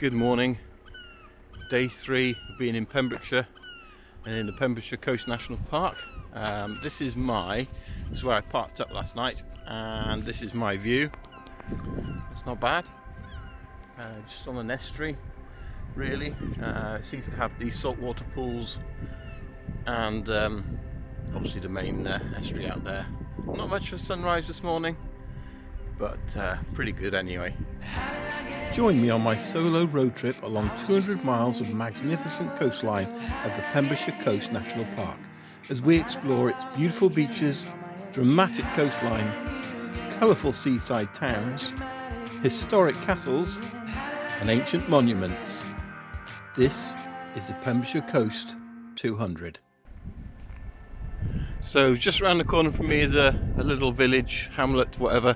Good morning. Day 3 of being in Pembrokeshire and in the Pembrokeshire Coast National Park. This is where I parked up last night, and this is my view. It's not bad. Just on an estuary, really. It seems to have these saltwater pools and obviously the main estuary out there. Not much of a sunrise this morning, but pretty good anyway. Join me on my solo road trip along 200 miles of magnificent coastline of the Pembrokeshire Coast National Park as we explore its beautiful beaches, dramatic coastline, colourful seaside towns, historic castles and ancient monuments. This is the Pembrokeshire Coast 200. So just around the corner from me is a little village, hamlet, whatever,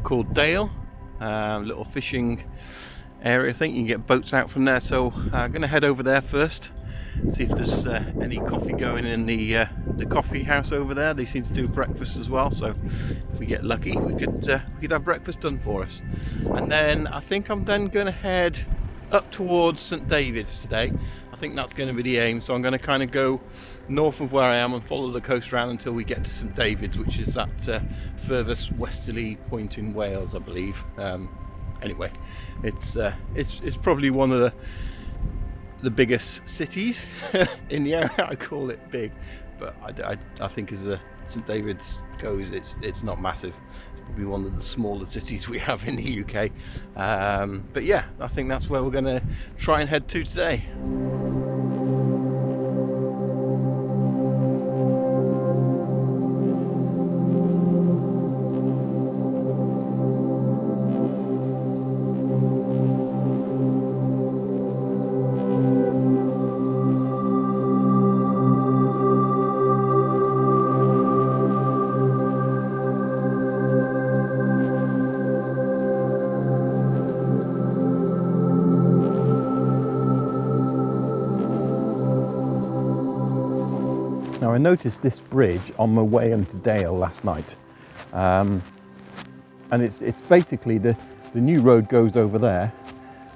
called Dale. Little fishing area. I think you can get boats out from there, so I'm going to head over there first, see if there's any coffee going in the coffee house over there. They seem to do breakfast as well, so if we get lucky we could have breakfast done for us. And then I think I'm then going to head up towards St David's today. I think that's going to be the aim, so I'm going to kind of go north of where I am and follow the coast round until we get to St David's, which is that furthest westerly point in Wales, I believe. Anyway, it's probably one of the biggest cities in the area. I call it big, but I think as St David's goes, it's not massive. It's probably one of the smaller cities we have in the UK. But yeah, I think that's where we're going to try and head to today. Now I noticed this bridge on my way into Dale last night, and it's basically the new road goes over there,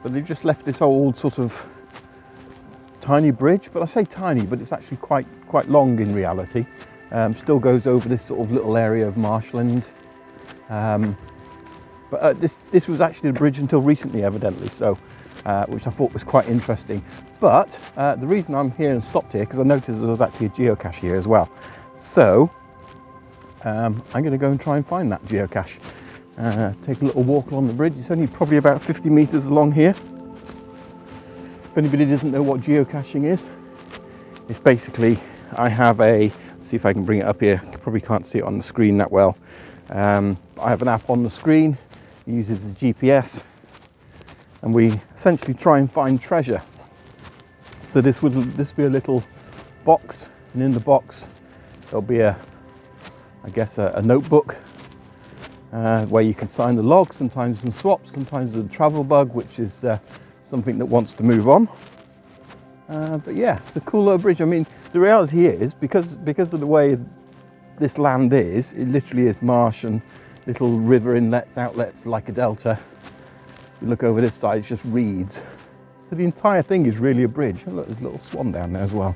but they've just left this old sort of tiny bridge. But I say tiny, but it's actually quite long in reality. Still goes over this sort of little area of marshland, but this was actually the bridge until recently, evidently, so which I thought was quite interesting. But the reason I'm here and stopped here, because I noticed there was actually a geocache here as well. So I'm going to go and try and find that geocache. Take a little walk along the bridge. It's only probably about 50 metres along here. If anybody doesn't know what geocaching is, it's basically, I have let's see if I can bring it up here. You probably can't see it on the screen that well. I have an app on the screen. It uses the GPS, and we essentially try and find treasure. So this would be a little box, and in the box there'll be a notebook where you can sign the log, sometimes some swaps, sometimes a travel bug, which is something that wants to move on. But yeah, it's a cool little bridge. I mean, the reality is, because of the way this land is, it literally is marsh and little river inlets, outlets like a delta. You look over this side, it's just reeds. So the entire thing is really a bridge. And look, there's a little swan down there as well.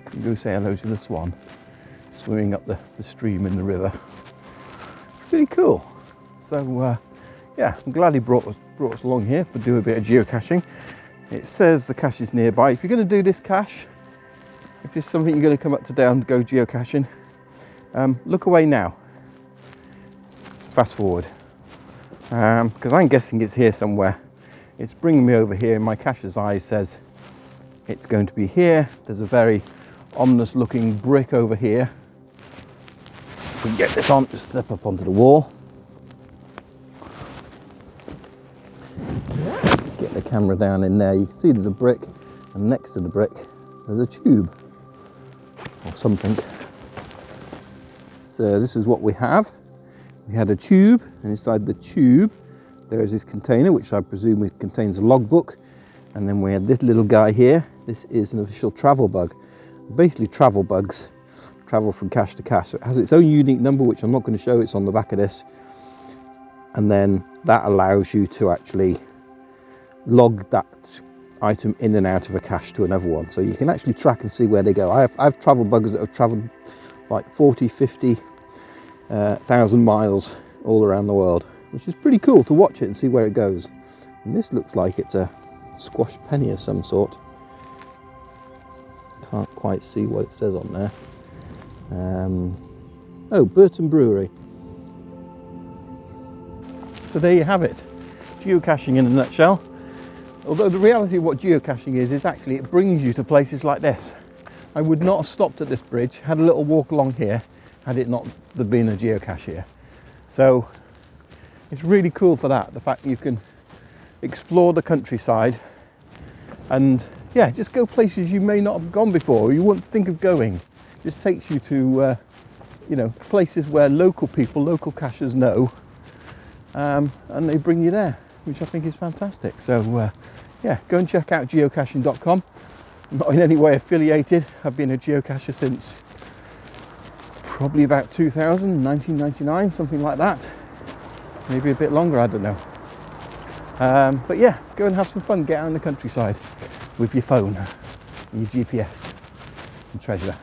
You can go say hello to the swan, swimming up the stream in the river. Really cool. So yeah, I'm glad he brought us along here to do a bit of geocaching. It says the cache is nearby. If you're going to do this cache, if it's something you're going to come up to Dale and go geocaching, look away now. Fast forward. Because I'm guessing it's here somewhere. It's bringing me over here, and my cacher's eye says it's going to be here. There's a very ominous looking brick over here. If we can get this on, just step up onto the wall. Get the camera down in there. You can see there's a brick, and next to the brick there's a tube or something. So this is what we have. We had a tube, and inside the tube there is this container, which I presume contains a logbook, and then we had this little guy here. This is an official travel bug. Basically, travel bugs travel from cache to cache. So it has its own unique number, which I'm not going to show. It's on the back of this, and then that allows you to actually log that item in and out of a cache to another one, so you can actually track and see where they go. I've travel buggers that have traveled like 40, 50 thousand miles all around the world, which is pretty cool to watch it and see where it goes. And this looks like it's a squash penny of some sort. Can't quite see what it says on there. Oh, Burton Brewery. So there you have it, geocaching in a nutshell. Although the reality of what geocaching is actually it brings you to places like this. I would not have stopped at this bridge, had a little walk along here, had it not been a geocache here. So it's really cool for that, the fact that you can explore the countryside and yeah, just go places you may not have gone before, or you wouldn't think of going. It just takes you to you know, places where local people, local cachers know, and they bring you there, which I think is fantastic. So yeah, go and check out geocaching.com. I'm not in any way affiliated. I've been a geocacher since probably about 2000, 1999, something like that. Maybe a bit longer, I don't know. But yeah, go and have some fun, get out in the countryside with your phone, and your GPS and treasure.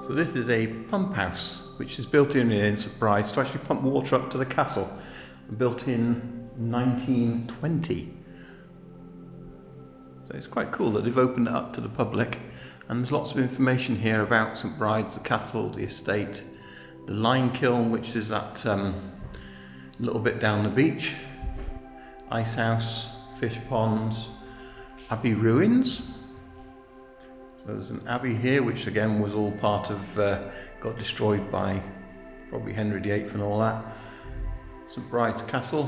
So this is a pump house which is built in Surprise to actually pump water up to the castle, built in 1920. So it's quite cool that they've opened it up to the public, and there's lots of information here about St Bride's, the castle, the estate, the lime kiln, which is that little bit down the beach, ice house, fish ponds, abbey ruins. So there's an abbey here, which again was all part of, got destroyed by probably Henry VIII and all that. St Bride's Castle,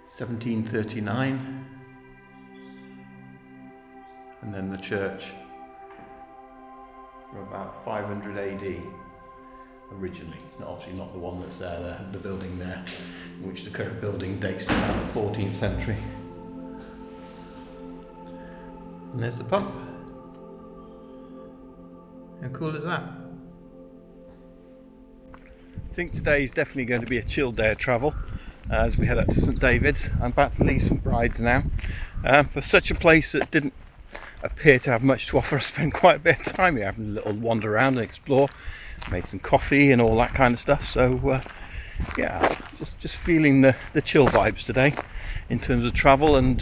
1739. And then the church from about 500 AD originally. Obviously not the one that's there, the building there, in which the current building dates to about the 14th century. And there's the pump. How cool is that? I think today is definitely going to be a chill day of travel as we head up to St David's. I'm about to leave St Bride's now. For such a place that didn't appear to have much to offer, I spent quite a bit of time here having a little wander around and explore. Made some coffee and all that kind of stuff. So yeah, just feeling the chill vibes today in terms of travel, and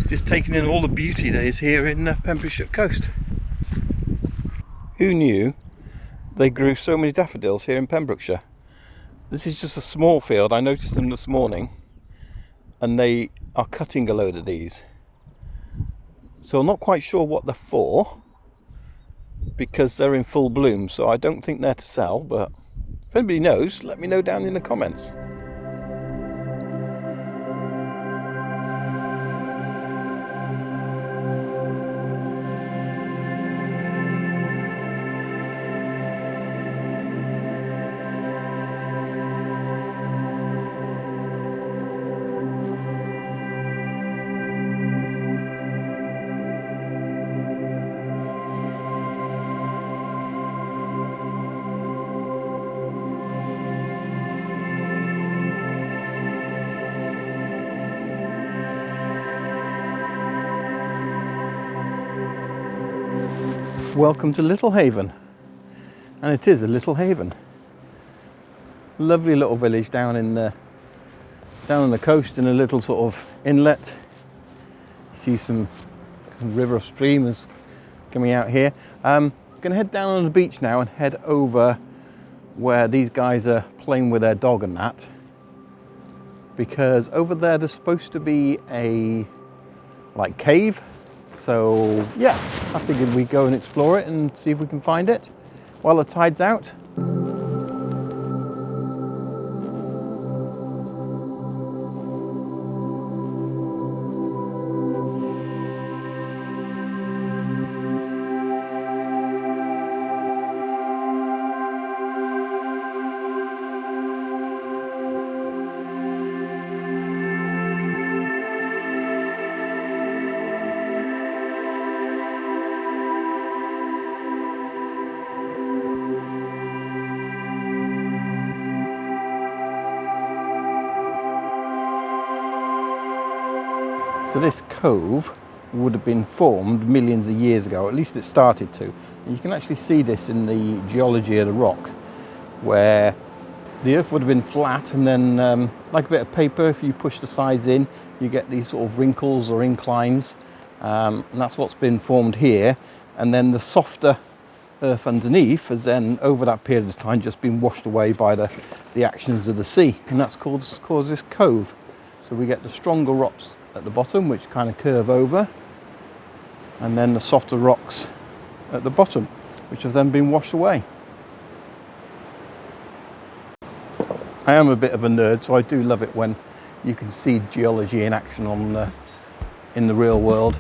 just taking in all the beauty that is here in Pembrokeshire Coast. Who knew they grew so many daffodils here in Pembrokeshire? This is just a small field. I noticed them this morning, and they are cutting a load of these. So I'm not quite sure what they're for, because they're in full bloom, so I don't think they're to sell, but if anybody knows, let me know down in the comments. Welcome to Little Haven, and it is a little haven. Lovely little village down on the coast in a little sort of inlet. See some river or streams coming out here. I'm going to head down on the beach now and head over where these guys are playing with their dog and that, because over there's supposed to be a cave. So yeah, I figured we'd go and explore it and see if we can find it while the tide's out. So this cove would have been formed millions of years ago, at least it started to. And you can actually see this in the geology of the rock, where the earth would have been flat, and then like a bit of paper, if you push the sides in, you get these sort of wrinkles or inclines, and that's what's been formed here. And then the softer earth underneath has then, over that period of time, just been washed away by the actions of the sea, and that's caused this cove. So we get the stronger rocks at the bottom, which kind of curve over, and then the softer rocks at the bottom, which have then been washed away. I am a bit of a nerd, so I do love it when you can see geology in action in the real world.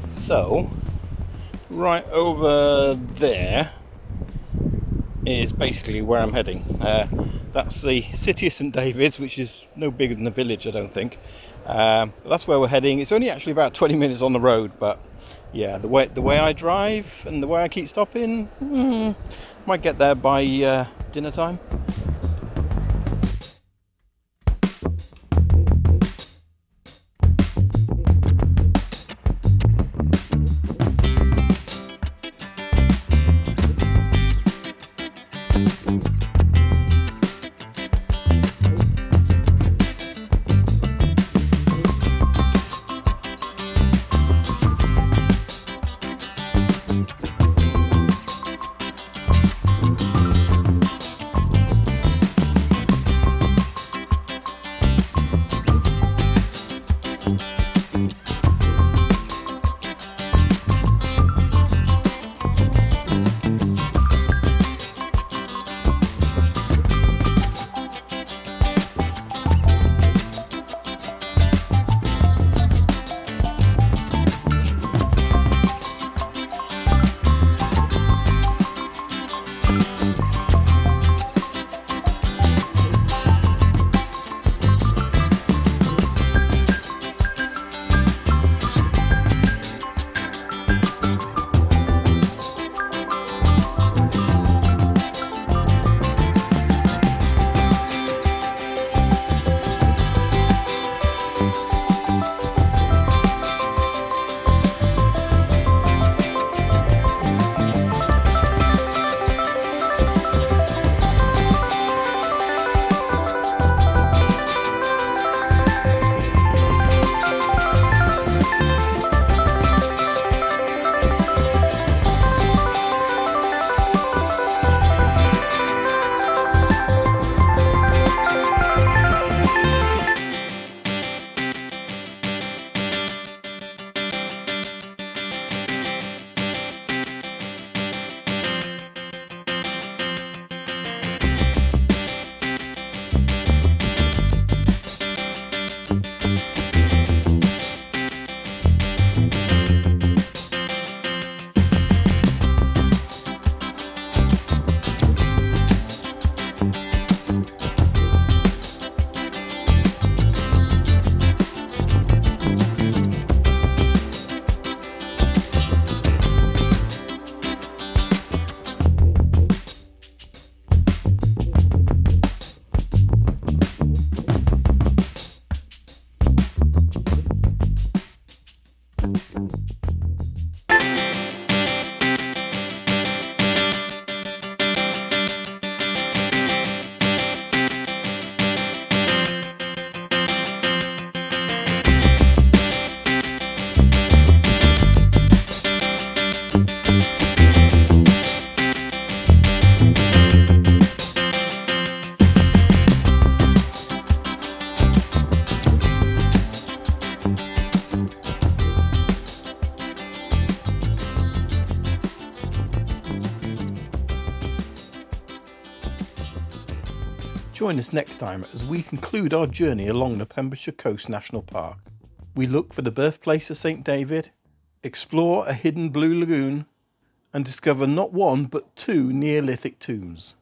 So, right over there is basically where I'm heading. That's the city of St David's, which is no bigger than a village, I don't think. That's where we're heading. It's only actually about 20 minutes on the road, but yeah, the way I drive and the way I keep stopping, might get there by dinner time. Join us next time as we conclude our journey along the Pembrokeshire Coast National Park. We look for the birthplace of St David, explore a hidden blue lagoon, and discover not one but 2 Neolithic tombs.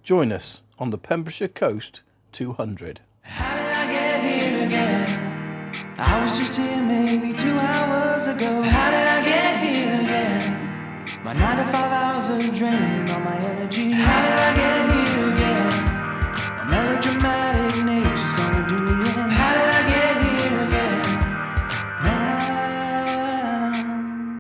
Join us on the Pembrokeshire Coast 200. How did I get here again? I was just here maybe 2 hours ago. How did I